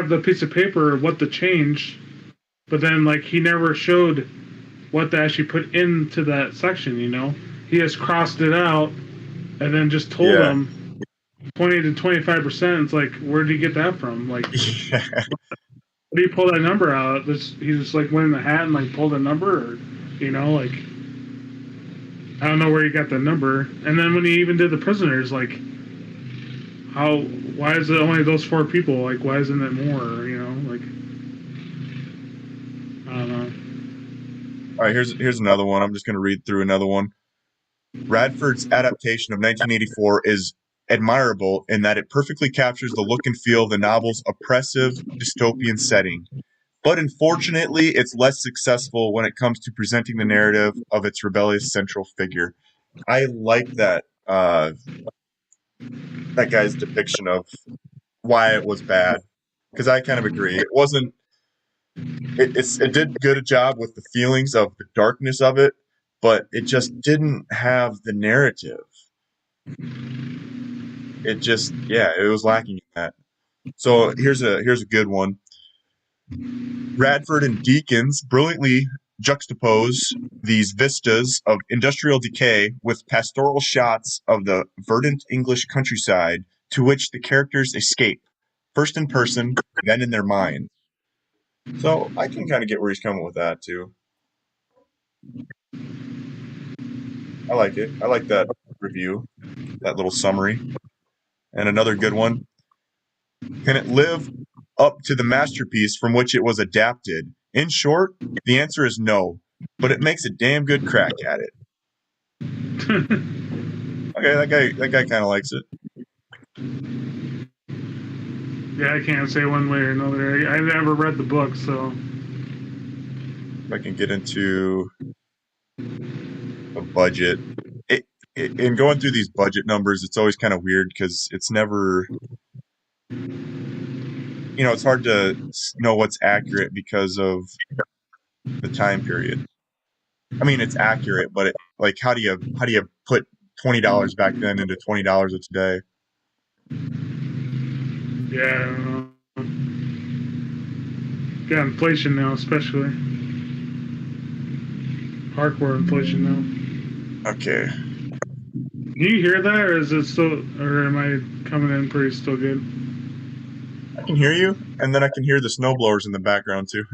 the piece of paper of what to change, but then like he never showed what to actually put into that section, you know? He just crossed it out and then just told Yeah. them 20 to 25%. It's like, where did he get that from? Like, Yeah. where do you pull that number out? He just like went in the hat and like pulled a number, or, you know, like, I don't know where he got the number. And then when he even did the prisoners, like, why is it only those 4 people? Like, why isn't it more, you know? Like, I don't know. All right, here's another one. I'm just going to read through another one. Radford's adaptation of 1984 is admirable in that it perfectly captures the look and feel of the novel's oppressive dystopian setting. But unfortunately, it's less successful when it comes to presenting the narrative of its rebellious central figure. I like that that guy's depiction of why it was bad, because I kind of agree. It wasn't. It did good a job with the feelings of the darkness of it, but it just didn't have the narrative. It just, yeah, it was lacking in that. So here's a good one. Radford and Deakins brilliantly juxtapose these vistas of industrial decay with pastoral shots of the verdant English countryside to which the characters escape, first in person, then in their mind. So I can kind of get where he's coming with that too. I like it. I like that review, that little summary. And another good one. Can it live up to the masterpiece from which it was adapted? In short, the answer is no, but it makes a damn good crack at it. Okay, that guy kind of likes it. Yeah, I can't say one way or another. I never read the book, so. If I can get into a budget. In going through these budget numbers, it's always kind of weird because it's never, it's hard to know what's accurate because of the time period. I mean, it's accurate, but how do you put $20 back then into $20 of today? Yeah, I don't know. Got inflation now, especially. Hardcore inflation now. Okay. you hear that, or is it still, or am I coming in pretty still good? I can hear you, and then I can hear the snowblowers in the background too.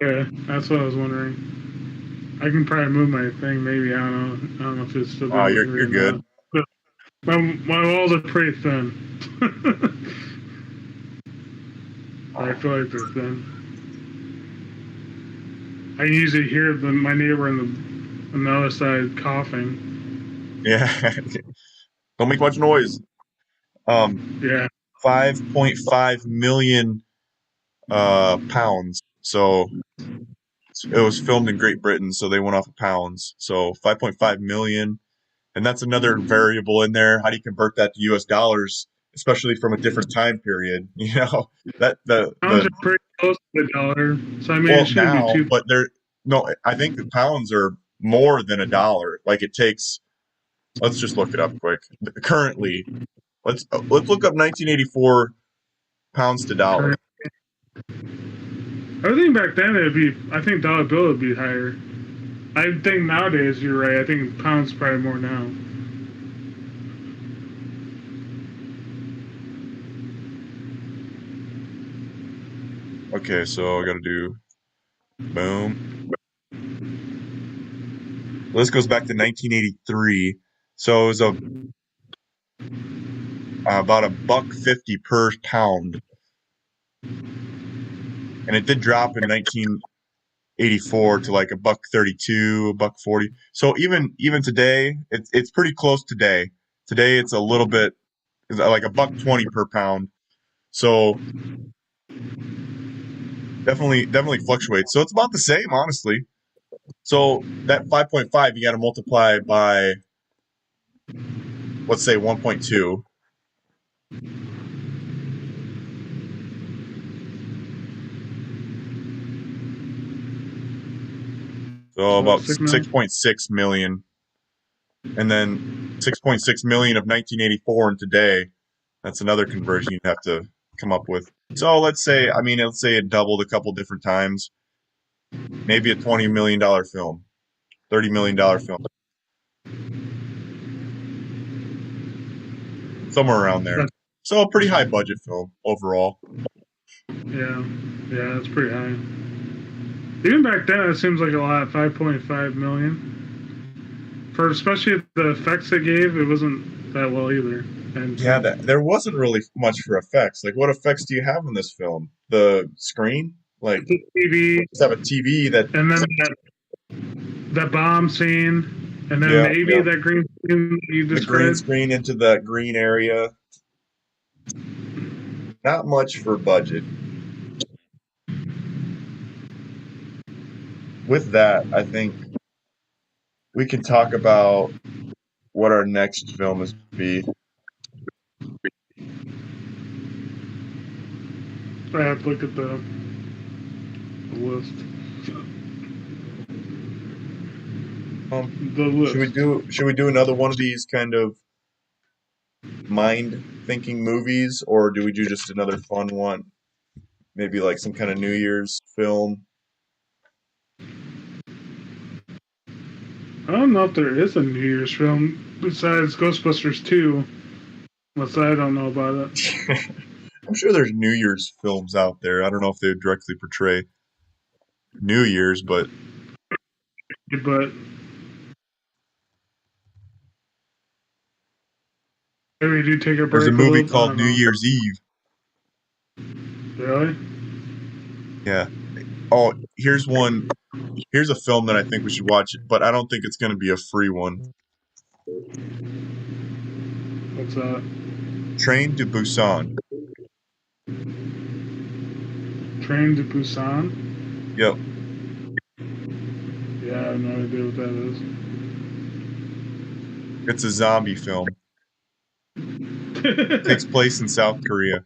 Okay, that's what I was wondering. I can probably move my thing. Maybe I don't know. I don't know if it's still Oh, going you're through or good. not. But my walls are pretty thin. I feel like they're thin. I can usually hear my neighbor on the other side coughing. Yeah. Don't make much noise. Yeah. 5.5 million pounds. So it was filmed in Great Britain, so they went off of pounds. So 5.5 million, and that's another variable in there. How do you convert that to U.S. dollars, especially from a different time period? You know that Pounds the are pretty close to the dollar, so I mean well it shouldn't be now, too. but they're no. I think the pounds are more than a dollar. Like it takes. Let's just look it up quick. Currently, let's look up 1984 pounds to dollar. Current. I think back then it'd be. I think dollar bill would be higher. I think nowadays you're right. I think pounds probably more now. Okay, so I got to do boom. This goes back to 1983. So it was about $1.50 per pound, and it did drop in 1984 to like $1.32, $1.40. So even today, it's pretty close today. Today it's a little bit it's like $1.20 per pound. So definitely fluctuates. So it's about the same, honestly. So that 5.5 you got to multiply by, let's say, 1.2. So about 6.6 million, and then 6.6 million of 1984 and today. That's another conversion you'd have to come up with. So let's say it doubled a couple different times. Maybe a $20 million film, $30 million film, somewhere around there. So a pretty high budget film overall. Yeah, that's pretty high. Even back then, it seems like a lot. 5.5 million for especially the effects they gave. It wasn't that well either. And yeah, there wasn't really much for effects. Like, what effects do you have in this film? The screen, like the TV, just have a TV that, and then that bomb scene, and then maybe that green screen you described. The green screen into that green area. Not much for budget. With that, I think we can talk about what our next film is be. I have to look at the list. The list. Should we do another one of these kind of mind thinking movies, or do we do just another fun one? Maybe like some kind of New Year's film. I don't know if there is a New Year's film besides Ghostbusters 2. Unless I don't know about it. I'm sure there's New Year's films out there. I don't know if they would directly portray New Year's, but maybe we do take a break. There's a movie called New Year's Eve. Really? Yeah. Oh, here's one. Here's a film that I think we should watch, but I don't think it's going to be a free one. What's that? Train to Busan. Train to Busan? Yep. Yeah, I have no idea what that is. It's a zombie film. It takes place in South Korea.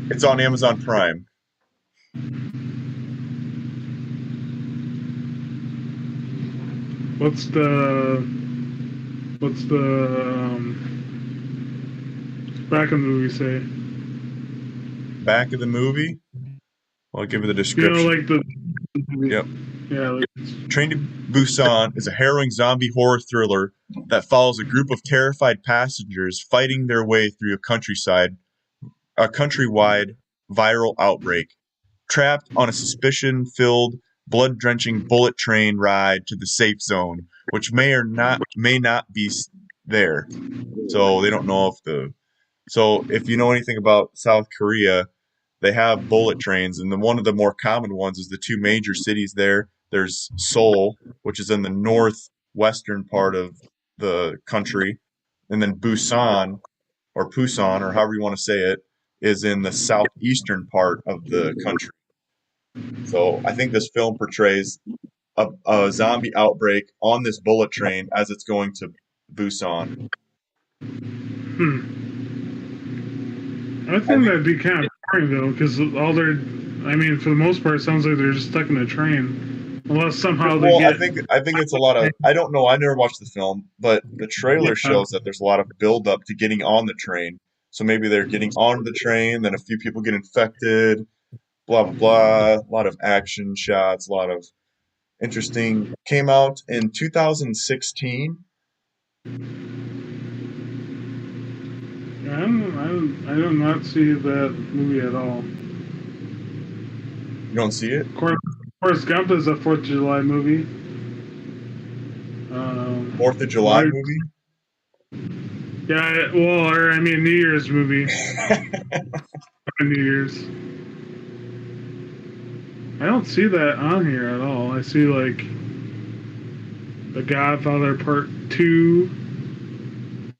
It's on Amazon Prime. What's the back of the movie say? back of the movie. I'll give you the You know, description. like the Yep. yeah, like, Train to Busan is a harrowing zombie horror thriller that follows a group of terrified passengers fighting their way through a countrywide viral outbreak. Trapped on a suspicion-filled, blood-drenching bullet train ride to the safe zone, which may not be there. So they don't know if the. So if you know anything about South Korea, they have bullet trains, and one of the more common ones is the two major cities there. There's Seoul, which is in the northwestern part of the country, and then Busan, or Pusan, or however you want to say it, is in the southeastern part of the country. So I think this film portrays a zombie outbreak on this bullet train as it's going to Busan. I think that'd be kind of boring though, because all they're, I mean, for the most part, it sounds like they're just stuck in a train, unless somehow they Well, get. I think it's a lot of. I don't know. I never watched the film, but the trailer Yeah. shows that there's a lot of build up to getting on the train. So maybe they're getting on the train, then a few people get infected. Blah blah blah. A lot of action shots. A lot of interesting. Came out in 2016. I do not see that movie at all. You don't see it? Forrest Gump is a 4th of July movie. 4th of July Right. movie. Yeah, well, or I mean, New Year's movie. New Year's. I don't see that on here at all. I see like The Godfather Part 2,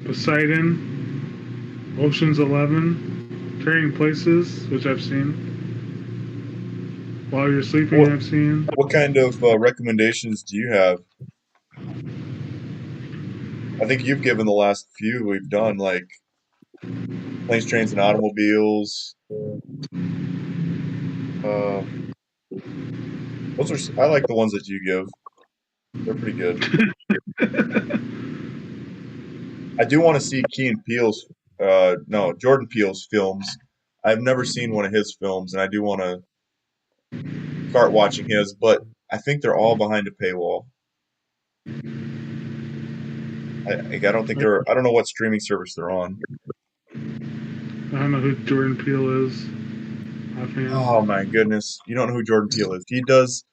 Poseidon, Ocean's 11, Trading Places, which I've seen. While You're Sleeping, What- I've seen. What kind of recommendations do you have? I think you've given the last few we've done, like Planes, Trains, and Automobiles. Those are. I like the ones that you give. They're pretty good. I do want to see Jordan Peele's films. I've never seen one of his films, and I do want to start watching his, but I think they're all behind a paywall. I don't think they're. I don't know what streaming service they're on. I don't know who Jordan Peele is. Offhand. Oh my goodness! You don't know who Jordan Peele is? He does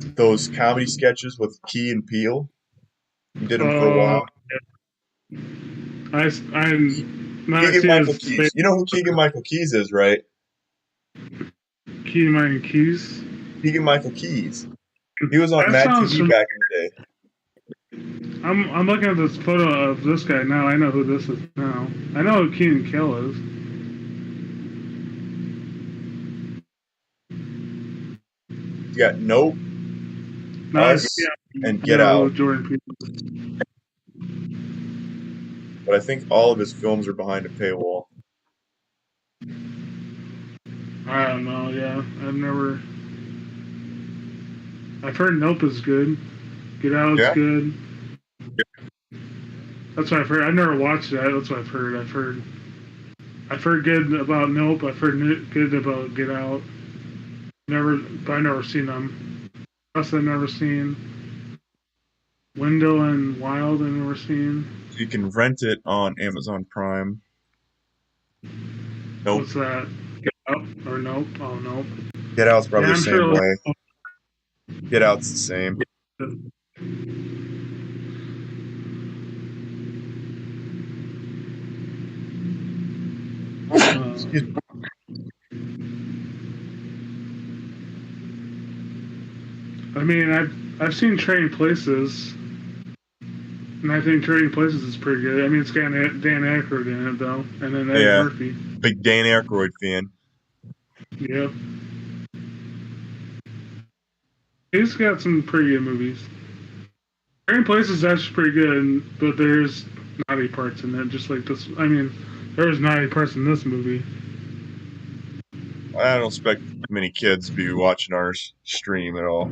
those comedy sketches with Key and Peele. He did them for a while. I'm not Keegan seeing Michael his Keys. You know who Keegan Michael Keys is, right? Keegan Keys. Keegan Michael Keys. He was on That Mad sounds TV back in the day. I'm looking at this photo of this guy now. I know who this is now. I know who Keenan Kill is. You got Nope, Nice. Us, Yeah, and Get I know who Out. Jordan Peele is. But I think all of his films are behind a paywall. I don't know. Yeah, I've heard Nope is good. Get Out is Yeah? good. That's what I've heard. I've never watched that. That's what I've heard. I've heard good about Nope. I've heard good about Get Out. But I've never seen them. Plus, I've never seen Window and Wild. I've never seen. You can rent it on Amazon Prime. Nope. What's that? Get Out or Nope? Oh, Nope. Get Out's probably Yeah, the I'm same sure- way. Get Out's the same. Excuse me. I mean, I've seen Trading Places, and I think Trading Places is pretty good. I mean, it's got Dan Aykroyd in it though, and then Eddie Yeah. Murphy. Big Dan Aykroyd fan. Yep. He's got some pretty good movies. Trading Places is actually pretty good, but there's naughty parts in it, just like this. I mean, there's naughty parts in this movie. I don't expect many kids to be watching our stream at all.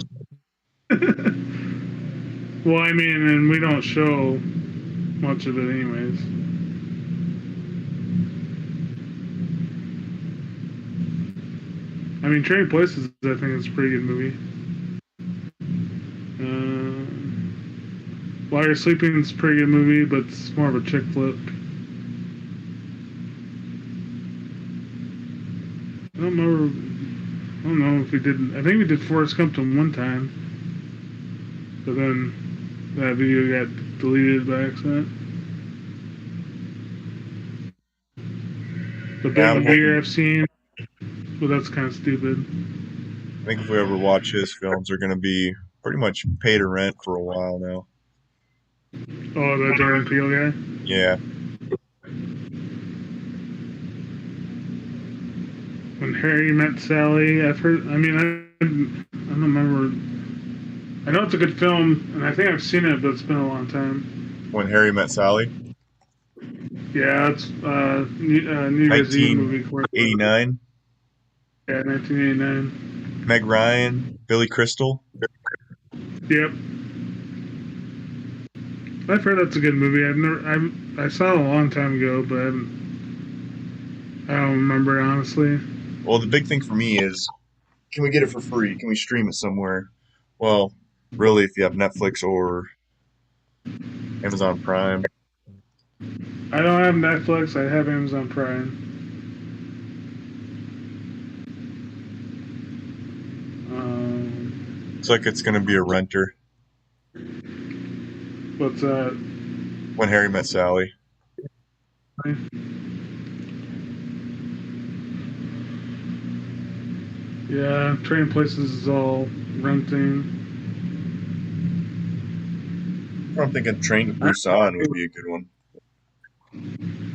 Well, I mean, and we don't show much of it anyways. I mean, Trading Places, I think is a pretty good movie. While You're Sleeping is a pretty good movie, but it's more of a chick flick. I don't remember. I don't know if we did. I think we did Forrest Gump one time, but then that video got deleted by accident. The Yeah, Big Beer I've seen, but that's kind of stupid. I think if we ever watch his films, they're going to be pretty much pay to rent for a while now. Oh, the Jordan Peele guy. Yeah. When Harry Met Sally, I've heard. I mean, I don't remember. I know it's a good film, and I think I've seen it, but it's been a long time. When Harry Met Sally. Yeah, it's New Year's Eve movie. 1989. Yeah, 1989. Meg Ryan, Billy Crystal. Yep. I've heard that's a good movie. I saw it a long time ago, but I don't remember it, honestly. Well, the big thing for me is, can we get it for free? Can we stream it somewhere? Well, really, if you have Netflix or Amazon Prime. I don't have Netflix. I have Amazon Prime. Looks like it's going to be a renter. What's that? When Harry Met Sally. Yeah, Trading Places is all renting. I'm thinking Train to Busan would be a good one.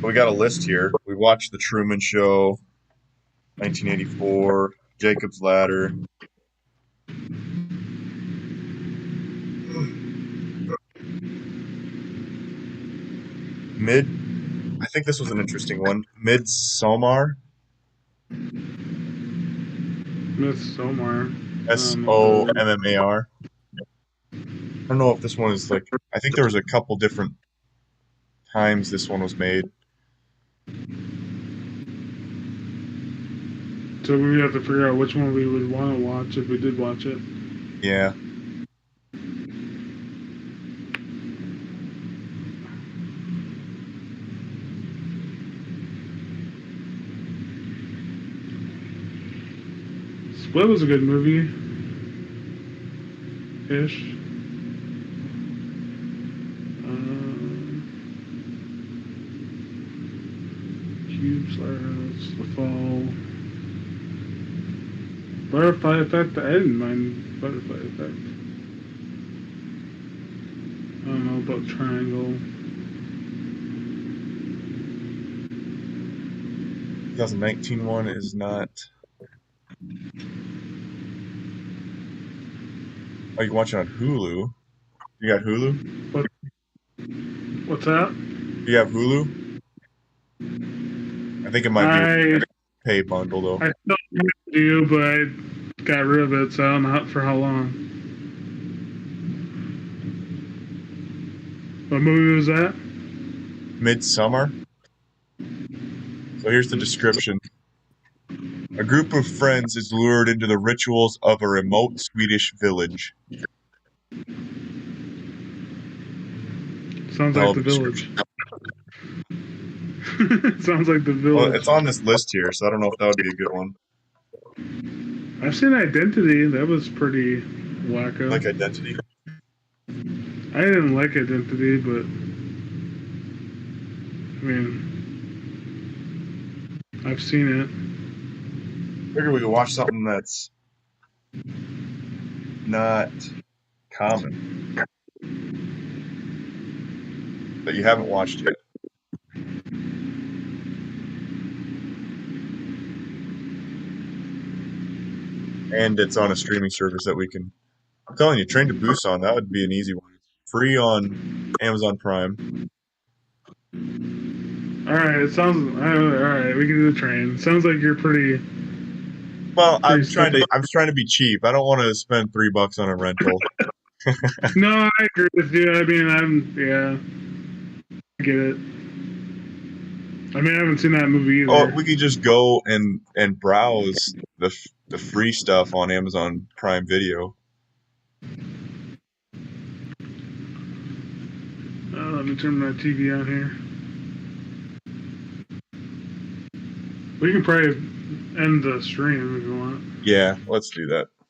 We got a list here. We watched The Truman Show, 1984, Jacob's Ladder. I think this was an interesting one. Midsommar. Midsommar. Sommar. I don't know if this one is like. I think there was a couple different times this one was made. So we would have to figure out which one we would want to watch if we did watch it. Yeah. Split was a good movie. Ish. Cube, Slaughterhouse, The Fall. Butterfly Effect, I didn't mind Butterfly Effect. I don't know about Triangle. 2019 one is not. Oh, you can watch it on Hulu. You got Hulu? What's that? You have Hulu? I think it might be a pay bundle though. I still do, but I got rid of it, so I don't know for how long. What movie was that? Midsommar. So here's the description. A group of friends is lured into the rituals of a remote Swedish village. Sounds like The Village. Sounds like The Village. Well, it's on this list here, so I don't know if that would be a good one. I've seen Identity. That was pretty wacko. Like Identity? I didn't like Identity, but I mean, I've seen it. Figure we could watch something that's not common. That you haven't watched yet. And it's on a streaming service that we can. I'm telling you, Train to Busan, that would be an easy one. Free on Amazon Prime. Alright, it sounds. Alright, we can do the train. Sounds like you're pretty. Well, I'm trying to be cheap. I don't want to spend $3 on a rental. No, I agree with you. I mean, yeah. I get it. I mean, I haven't seen that movie either. Oh, we could just go and browse the free stuff on Amazon Prime Video. Let me turn my TV on here. We can probably end the stream if you want. Yeah, let's do that.